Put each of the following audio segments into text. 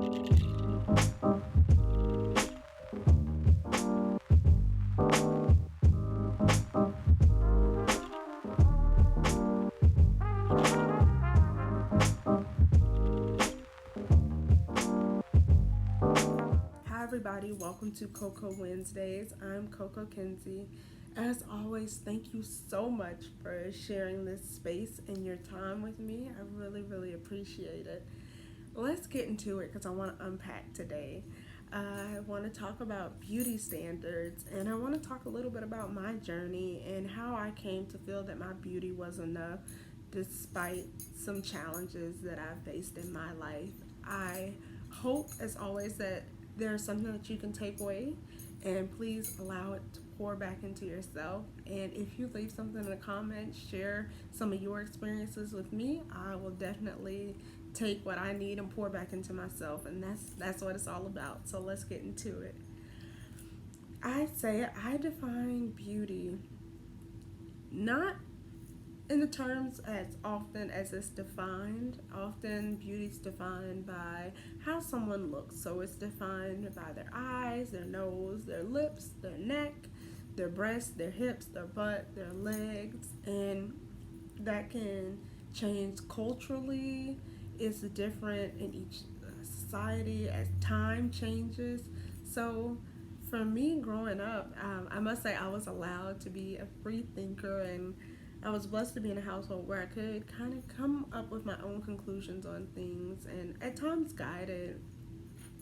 Hi, everybody. Welcome to Coco Wednesdays. I'm Coco Kinsey. As always, thank you so much for sharing this space and your time with me. I really, really appreciate it. Let's get into it because I want to unpack today. I want to talk about beauty standards and I want to talk a little bit about my journey and how I came to feel that my beauty was enough despite some challenges that I faced in my life. I hope, as always, that there's something that you can take away and please allow it to pour back into yourself. And if you leave something in the comments, share some of your experiences with me, I will definitely take what I need and pour back into myself. And that's what it's all about. So let's get into it. I say I define beauty not in the terms as often as it's defined. Often beauty is defined by how someone looks. So it's defined by their eyes, their nose, their lips, their neck, their breasts, their hips, their butt, their legs, and that can change culturally. It's different in each society as time changes. So for me growing up, I must say I was allowed to be a free thinker, and I was blessed to be in a household where I could kind of come up with my own conclusions on things and at times guided.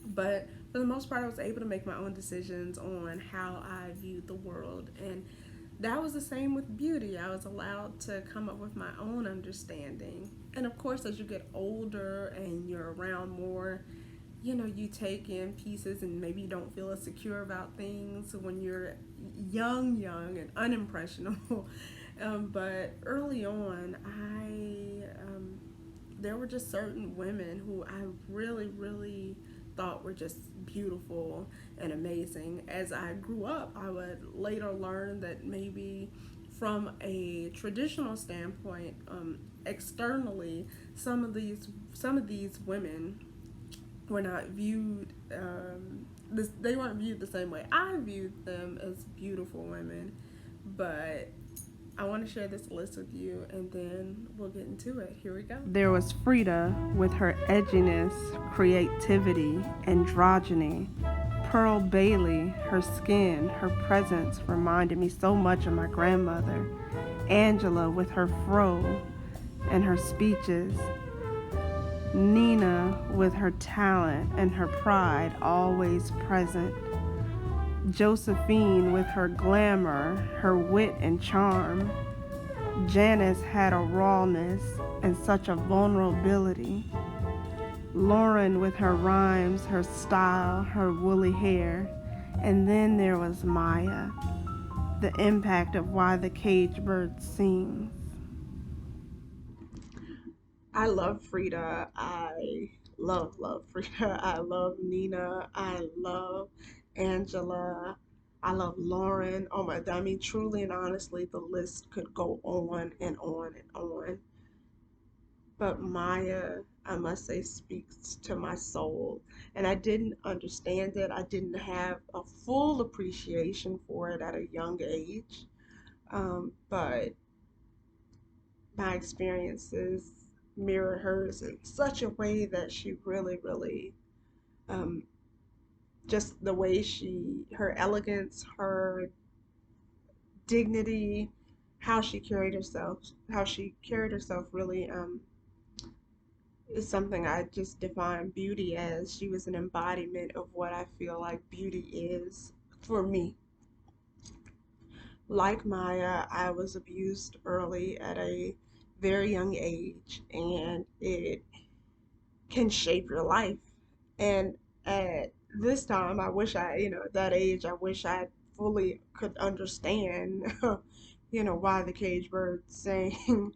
But for the most part, I was able to make my own decisions on how I viewed the world. And that was the same with beauty. I was allowed to come up with my own understanding. And of course, as you get older and you're around more, you take in pieces and maybe you don't feel as secure about things when you're young and unimpressionable. But early on, there were just certain women who I really, really thought were just beautiful and amazing. As I grew up, I would later learn that maybe from a traditional standpoint, externally, some of these women were not viewed. They weren't viewed the same way I viewed them as beautiful women, but I want to share this list with you and then we'll get into it. Here we go. There was Frida with her edginess, creativity, androgyny. Pearl Bailey, her skin, her presence reminded me so much of my grandmother. Angela with her fro and her speeches. Nina with her talent and her pride always present. Josephine with her glamour, her wit and charm. Janice had a rawness and such a vulnerability. Lauren with her rhymes, her style, her woolly hair. And then there was Maya, the impact of why the cage bird sings. I love Frida. I love Frida. I love Nina. I love Angela. I love Lauren. Oh my, I mean, truly and honestly, the list could go on and on and on. But Maya, I must say, speaks to my soul. And I didn't understand it. I didn't have a full appreciation for it at a young age. But my experiences mirror hers in such a way that she really, really, um, just the way her elegance, her dignity, how she carried herself really is something I just define beauty as. She was an embodiment of what I feel like beauty is for me. Like Maya, I was abused early at a very young age, and it can shape your life. And at this time, I wish at that age, I wish I fully could understand, why the cage bird sang.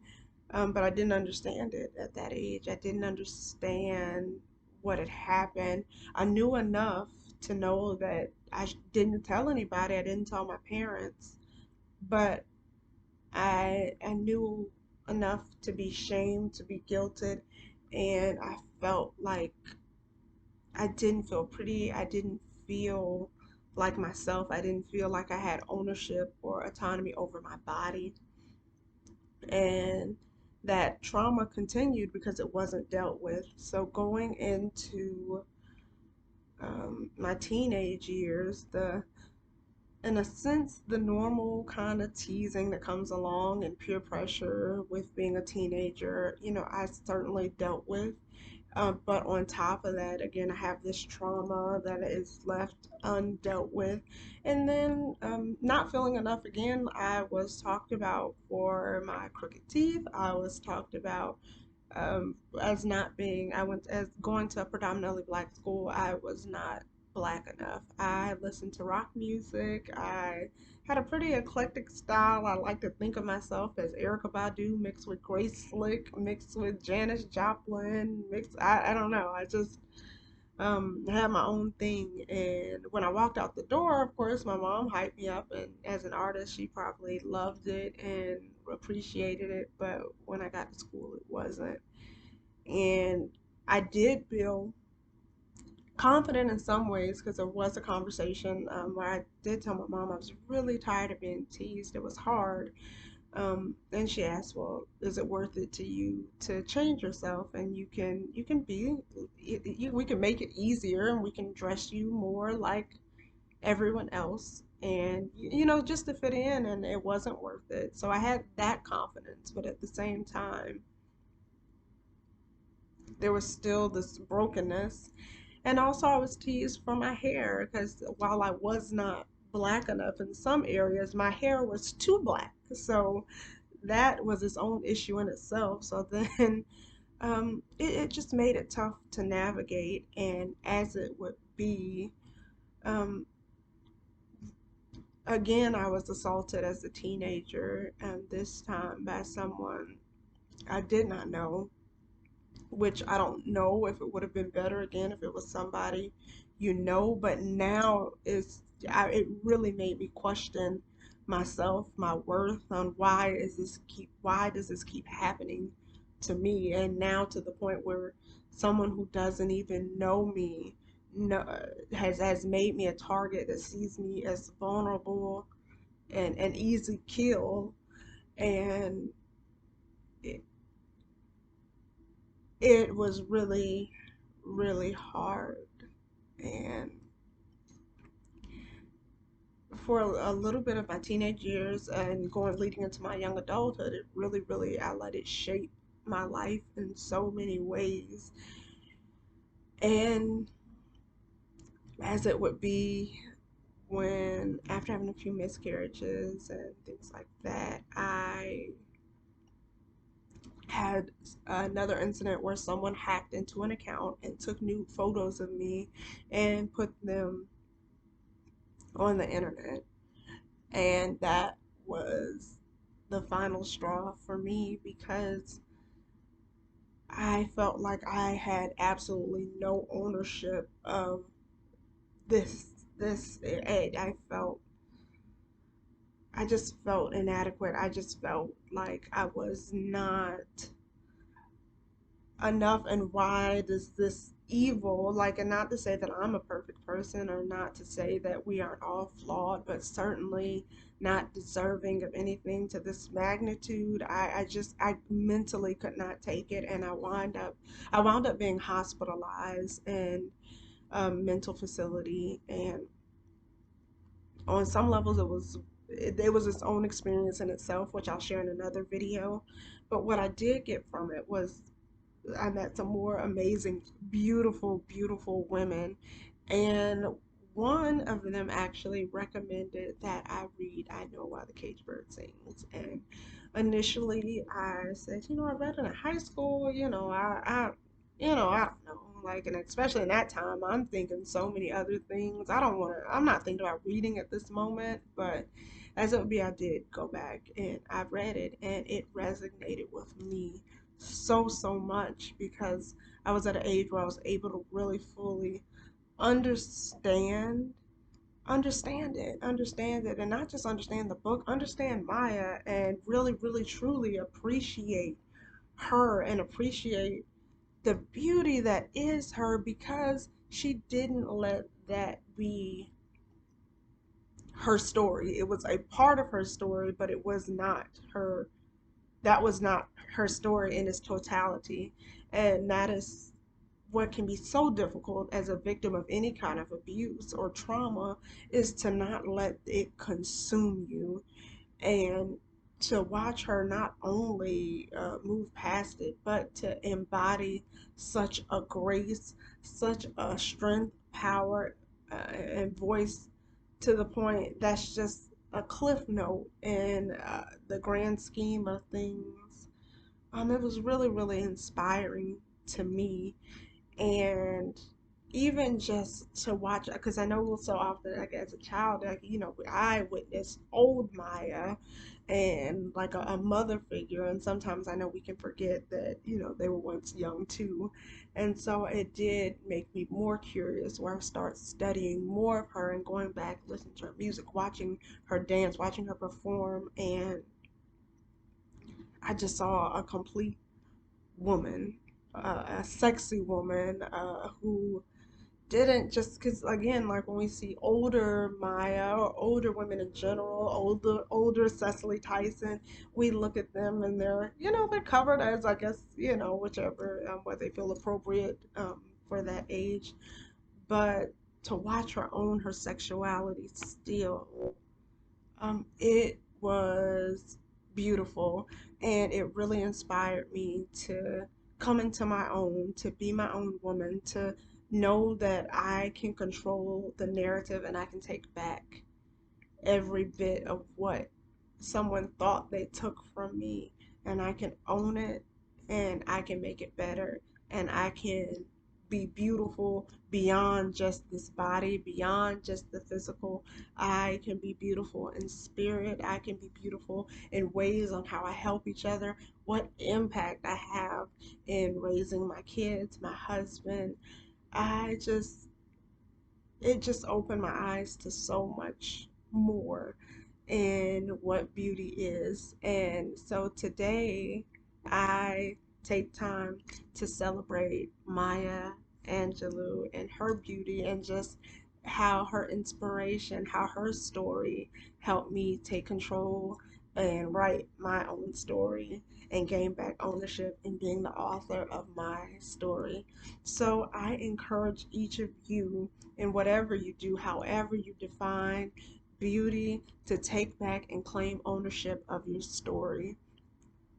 But I didn't understand it at that age. I didn't understand what had happened. I knew enough to know that didn't tell anybody. I didn't tell my parents, but I knew enough to be shamed, to be guilted, and I felt like I didn't feel pretty. I didn't feel like myself. I didn't feel like I had ownership or autonomy over my body. And that trauma continued because it wasn't dealt with. So going into my teenage years, the in a sense, the normal kind of teasing that comes along and peer pressure with being a teenager, I certainly dealt with. But on top of that, again, I have this trauma that is left undealt with. And then not feeling enough again, I was talked about for my crooked teeth. I was talked about as not being, I went as going to a predominantly black school. I was not black enough. I listened to rock music. I had a pretty eclectic style. I like to think of myself as Erykah Badu mixed with Grace Slick, mixed with Janis Joplin, mixed, I don't know. I just had my own thing. And when I walked out the door, of course, my mom hyped me up. And as an artist, she probably loved it and appreciated it. But when I got to school, it wasn't. And I did feel confident in some ways because there was a conversation where I did tell my mom I was really tired of being teased. It was hard. And she asked, "Well, is it worth it to you to change yourself? And you can be we can make it easier and we can dress you more like everyone else." And just to fit in, and it wasn't worth it. So I had that confidence, but at the same time, there was still this brokenness. And also, I was teased for my hair because while I was not black enough in some areas, my hair was too black. So that was its own issue in itself. So then it just made it tough to navigate. And as it would be, um, again, I was assaulted as a teenager, and this time by someone I did not know, which I don't know if it would have been better again if it was somebody but now it really made me question myself, my worth, on why does this keep happening to me, and now to the point where someone who doesn't even know me no, has made me a target that sees me as vulnerable and an easy kill. And it, it was really, really hard. And for a little bit of my teenage years and going leading into my young adulthood, it really, really, I let it shape my life in so many ways. And as it would be, when after having a few miscarriages and things like that, I had another incident where someone hacked into an account and took nude photos of me and put them on the internet. And that was the final straw for me because I felt like I had absolutely no ownership of this. I just felt inadequate. I just felt like I was not enough. And why does this evil, like, and not to say that I'm a perfect person or not to say that we aren't all flawed, but certainly not deserving of anything to this magnitude. I mentally could not take it, and I wound up being hospitalized in a mental facility. And on some levels it was its own experience in itself, which I'll share in another video. But what I did get from it was I met some more amazing, beautiful, beautiful women. And one of them actually recommended that I read I Know Why the Caged Bird Sings. And initially I said, I read it in high school, I don't know. Like, and especially in that time, I'm thinking so many other things. I'm not thinking about reading at this moment, but as it would be, I did go back and I read it, and it resonated with me so, so much because I was at an age where I was able to really fully understand understand it, and not just understand the book, understand Maya, and really, really, truly appreciate her and appreciate the beauty that is her, because she didn't let that be her story. It was a part of her story, but it was not her, that was not her story in its totality. And that is what can be so difficult as a victim of any kind of abuse or trauma, is to not let it consume you, and to watch her not only move past it, but to embody such a grace, such a strength, power, and voice, to the point that's just a cliff note in the grand scheme of things. It was really, really inspiring to me. And even just to watch, because I know so often, like as a child, like, I witnessed old Maya and like a mother figure, and sometimes I know we can forget that they were once young too. And so it did make me more curious, where I start studying more of her and going back, listening to her music, watching her dance, watching her perform, and I just saw a complete woman, a sexy woman, who didn't just, because again, like when we see older Maya or older women in general, older Cecily Tyson, we look at them and they're covered as, I guess, whichever, what they feel appropriate for that age. But to watch her own her sexuality still, it was beautiful, and it really inspired me to come into my own, to be my own woman, to know that I can control the narrative and I can take back every bit of what someone thought they took from me, and I can own it, and I can make it better, and I can be beautiful beyond just this body, beyond just the physical. I can be beautiful in spirit. I can be beautiful in ways on how I help each other, what impact I have in raising my kids, my husband. I just, it just opened my eyes to so much more in what beauty is. And so today I take time to celebrate Maya Angelou and her beauty, and just how her inspiration, how her story helped me take control and write my own story and gain back ownership in being the author of my story. So I encourage each of you, in whatever you do, however you define beauty, to take back and claim ownership of your story.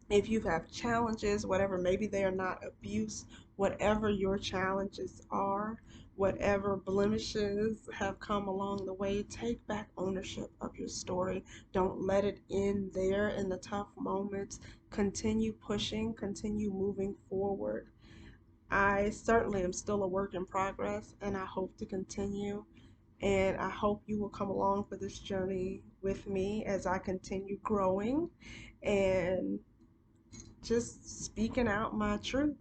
If you have challenges, whatever, maybe they are not abuse, whatever your challenges are, whatever blemishes have come along the way, take back ownership of your story. Don't let it end there in the tough moments. Continue pushing, continue moving forward. I certainly am still a work in progress, and I hope to continue. And I hope you will come along for this journey with me as I continue growing and just speaking out my truth.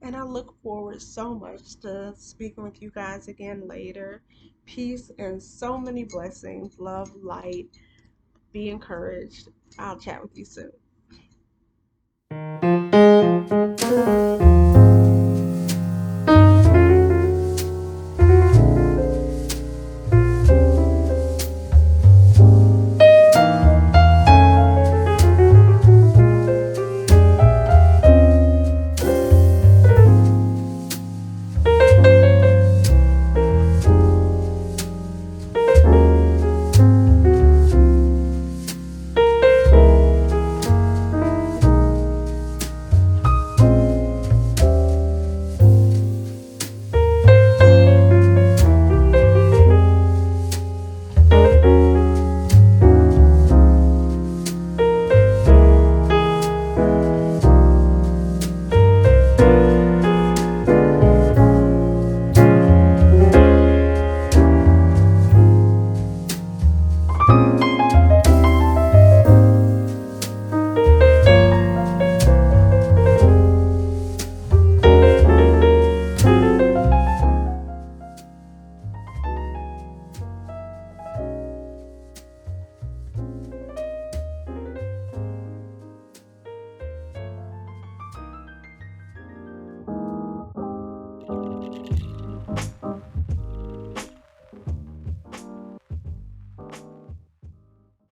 And I look forward so much to speaking with you guys again later. Peace and so many blessings. Love, light. Be encouraged. I'll chat with you soon.